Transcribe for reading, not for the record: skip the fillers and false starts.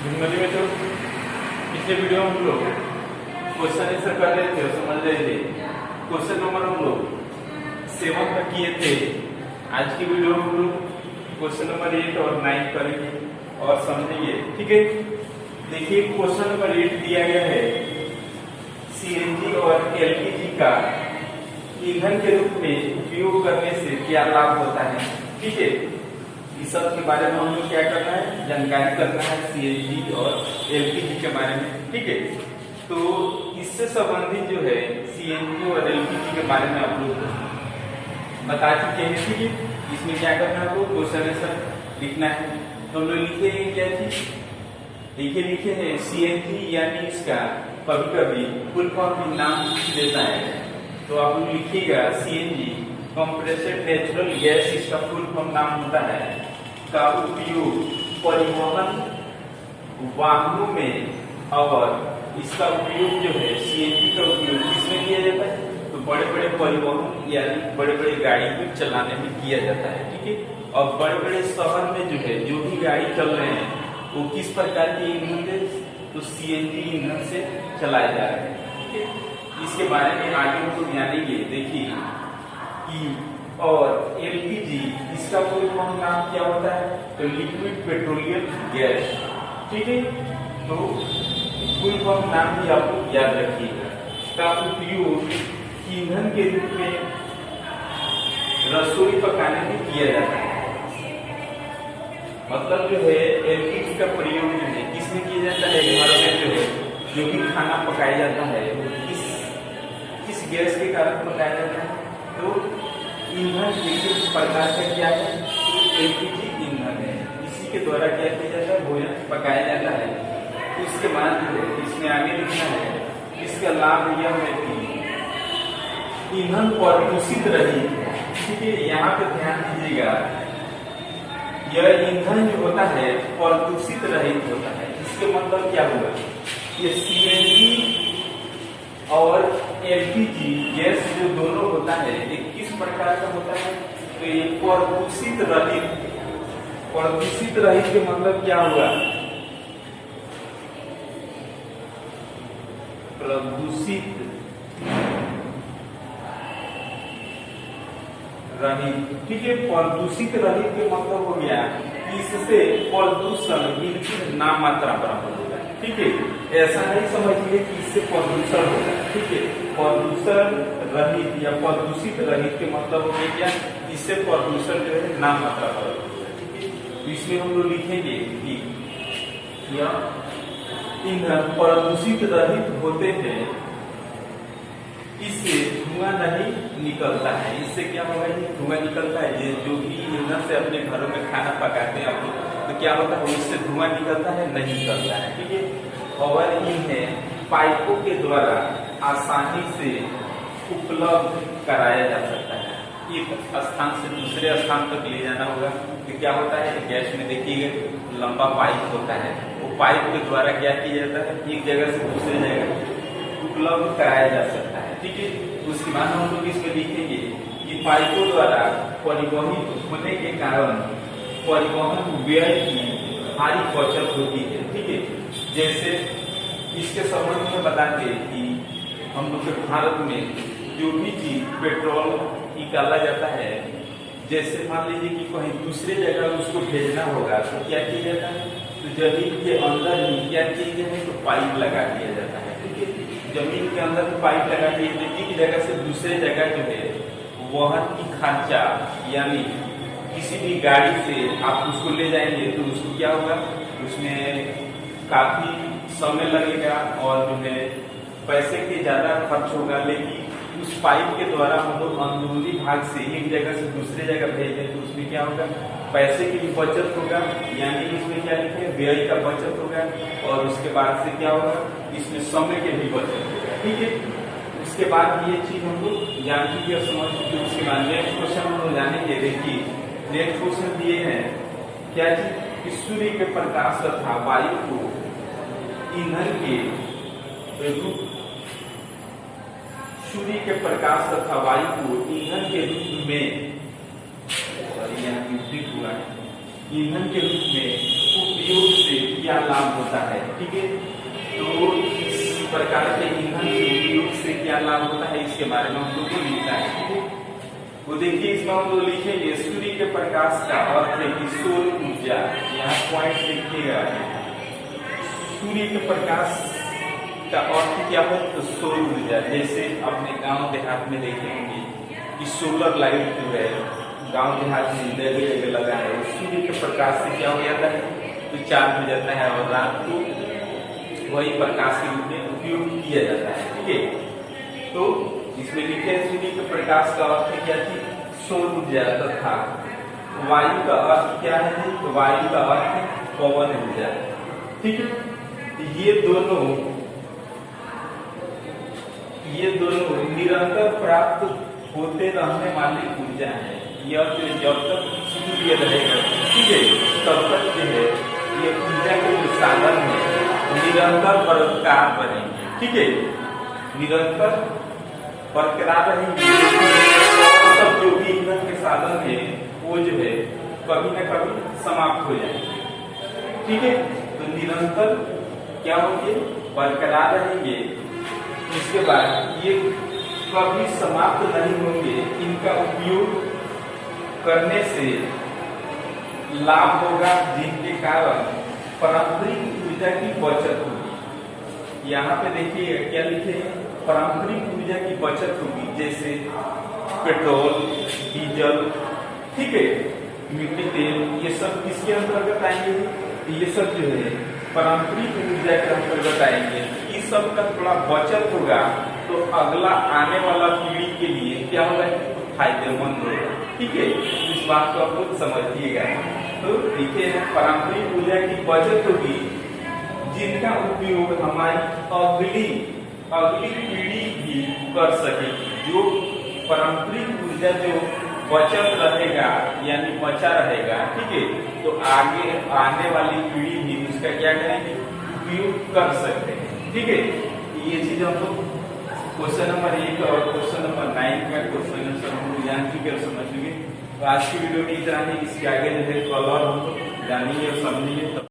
हिंदी में तो पिछले वीडियो में हम लोग क्वेश्चन आंसर कर रहे थे और समझ रहे थे। क्वेश्चन नंबर हम लोग 7 तक किए थे। आज की वीडियो में हम लोग क्वेश्चन नंबर 8 और 9 करेंगे और समझेंगे। ठीक है, देखिए क्वेश्चन नंबर 8 दिया गया है, सीएनजी और एलपीजी का ईंधन के रूप में उपयोग करने से क्या लाभ होता है। ठीक है, इस सब के बारे में हम लोग क्या करना है, जानकारी करना है सीएनजी और एलपीजी के बारे में। ठीक है, तो इससे संबंधित जो है सीएनजी और एलपीजी के बारे में आप लोग बता चुके हैं। ठीक है, इसमें क्या करना है, आपको क्वेश्चन आंसर लिखना है। तो हम लोग लिखेंगे क्या चीज, देखिए लिखे हैं सीएनजी, यानी इसका कभी कभी फुल फॉर्म नाम देता है। तो आप लोग लिखिएगा सीएनजी कंप्रेस्ड नेचुरल गैस, इसका फुल फॉर्म नाम होता है, का उपयोग परिवहन वाहनों में, और इसका उपयोग जो है सीएनजी का उपयोग किसमें किया जाता है, तो बड़े बड़े परिवहन यानी बड़े बड़े गाड़ी को चलाने में किया जाता है। ठीक है, और बड़े बड़े शहर में जो है जो भी गाड़ी चल रहे हैं वो किस प्रकार के ईंधन से, तो सीएनजी ईंधन से चलाए जा रहे हैं। ठीक है, इसके बारे में आगे हम लोग जानेंगे। देखिए कि और एलपीजी, इसका फुल फॉर्म नाम क्या होता है, तो लिक्विड पेट्रोलियम गैस। ठीक है, तो फुल फॉर्म नाम भी आप लोग याद रखिएगा। का उपयोग ईंधन के रूप में रसोई पकाने में किया जाता है। मतलब जो है एलपीजी का प्रयोग जो है किसमें किया जाता है, घर में जो है जो भी खाना पकाया जाता है वो किस गैस के कारण पकाया जाता है, तो ईंधन किस प्रकार का क्या है, एलपीजी ईंधन है। इसी के द्वारा क्या किया जाता है, भोजन पकाया जाता है। इसके बाद जो है इसमें आगे लिखना है, इसका लाभ यह है कि ईंधन प्रदूषित रहित है। ठीक है, यहाँ पे ध्यान दीजिएगा, यह ईंधन जो होता है प्रदूषित रहित होता है। इसके मतलब क्या होगा, ये सीएनजी और एलपीजी गैस जो दोनों होता है ये किस प्रकार का होता है, तो ये प्रदूषित रहित। प्रदूषित रहित के मतलब क्या हुआ, प्रदूषित रहित। ठीक है, प्रदूषित रहित के मतलब हो गया इससे प्रदूषण बिल्कुल नाम मात्रा बराबर होगा। ठीक है, ऐसा नहीं समझिए कि इससे प्रदूषण होगा। ठीक है, प्रदूषण रहित या प्रदूषित रहित के मतलब हो गया क्या, इससे प्रदूषण जो है नाम मात्रा बराबर होगा। ठीक है, तो इसमें हम लोग लिखेंगे कि यह ईंधन प्रदूषित रहित होते हैं, इससे धुआं नहीं निकलता है। इससे क्या होगा, ये धुआं निकलता है। जो भी ईंधन से अपने घरों में खाना पकाते हैं आप लोग, तो क्या होता है उससे धुआं निकलता है, नहीं निकलता है। ठीक है, और इन्हें पाइपों के द्वारा आसानी से उपलब्ध कराया जा सकता है। एक स्थान से दूसरे स्थान तक ले जाना होगा तो क्या होता है, गैस में देखिएगा लंबा पाइप होता है, वो पाइप के द्वारा क्या किया जाता है, एक जगह से दूसरे जगह उपलब्ध कराया जा सकता है। ठीक है, उसके बाद हम लोग इसमें लिखेंगे कि पाइपों द्वारा परिवहित होने के कारण परिवहन व्यय की भारी बचत होती है। ठीक है, जैसे इसके संबंध में बताते हैं कि हम लोग के भारत में जो भी चीज पेट्रोल निकाला जाता है, जैसे मान लीजिए कि कहीं दूसरे जगह उसको भेजना होगा तो क्या किया जाता है, तो जमीन के अंदर ही क्या किया जाता है, तो पाइप लगा दिया जाता है। ठीक है, जमीन के अंदर पाइप लगा के एक जगह से दूसरे जगह जो है वहन की खर्चा, यानी किसी भी गाड़ी से आप उसको ले जाएंगे तो उसको क्या होगा, उसमें काफी समय लगेगा और जो है पैसे के ज्यादा खर्च होगा। लेकिन उस पाइप के द्वारा हम लोग अंदरूनी भाग से एक जगह से दूसरे जगह भेज दें तो उसमें क्या होगा, पैसे की भी बचत होगा, यानी इसमें क्या लिखे, व्यय का बचत होगा, और उसके बाद से क्या होगा, इसमें समय के भी बचत होगा। ठीक है, उसके बाद ये चीज हम लोग जान चुके और समझ चुके। उसके बाद नेक्स्ट क्वेश्चन हम लोग जानेंगे। देखिए नेक्स्ट क्वेश्चन दिए हैं क्या चीज, कि सूर्य के प्रकाश तथा वायु को ईंधन के रूप, सूर्य के प्रकाश तथा वायु को ईंधन के रूप में, ईंधन के रूप में उपयोग से क्या लाभ होता है। ठीक है, तो इस प्रकार के ईंधन के उपयोग से क्या लाभ होता है इसके बारे में हम लोग को लिखना है। ठीक है, वो देखिए इसमें हम लोग लिखेंगे सूर्य के प्रकाश का अर्थ है कि सौर ऊर्जा। यहाँ पॉइंट लिखिएगा, सूर्य के प्रकाश का अर्थ क्या है तो सौर ऊर्जा। जैसे अपने गांव देहात में देखेंगे कि सोलर लाइट जो है गांव देहात में जगह जगह लगा है, सूर्य के प्रकाश से क्या हो जाता है तो चार्ज हो जाता है और रात को वही प्रकाश के रूप में उपयोग किया जाता है। ठीक है, तो इसमें लिखे सूर्य के प्रकाश का अर्थ क्या थी सौर ऊर्जा तथा वायु का अर्थ क्या है तो वायु का अर्थ पवन ऊर्जा। ठीक है, ये दोनों निरंतर प्राप्त होते रहने वाली ऊर्जा है। यह जब तक सूर्य रहेगा, ठीक है, तब तक जो है ये ऊर्जा के जो साधन है निरंतर बरकरार बनेंगे। ठीक है, निरंतर बरकरार रहेंगे। सब जो भी ईंधन के साधन है वो जो है कभी न कभी समाप्त हो जाएंगे। ठीक है, तो निरंतर क्या होंगे बरकरार रहेंगे। इसके बाद ये कभी समाप्त नहीं होंगे। इनका उपयोग करने से लाभ होगा जिनके कारण पारंपरिक ऊर्जा की बचत होगी। यहाँ पे देखिए क्या लिखे पारंपरिक ऊर्जा की बचत होगी, जैसे पेट्रोल, डीजल, ठीक है, मिट्टी तेल, ये सब किसके अंतर्गत आएंगे? ये सब जो है पारंपरिक ऊर्जा के अंतर्गत आएंगे। इस सब का थोड़ा बचत होगा तो अगला आने वाला पीढ़ी के लिए क्या होगा फायदेमंद होगा। ठीक है, इस बात को आप लोग समझिएगा। तो देखिए पारंपरिक ऊर्जा की बचत होगी जिनका उपयोग हमारी अगली पीढ़ी भी कर सकेगी। जो पारंपरिक ऊर्जा जो बचत रहेगा यानी बचा रहेगा, ठीक है, तो आगे आने वाली पीढ़ी भी उसका क्या करेंगे उपयोग कर सकते हैं। ठीक है, ये चीज हम लोग क्वेश्चन नंबर 1 और क्वेश्चन नंबर 9 का क्वेश्चन आंसर हम लोग जान चुके और समझ चुके। तो आज की वीडियो में इतना ही। इसके आगे जो है कल और हम लोग जानेंगे और समझेंगे।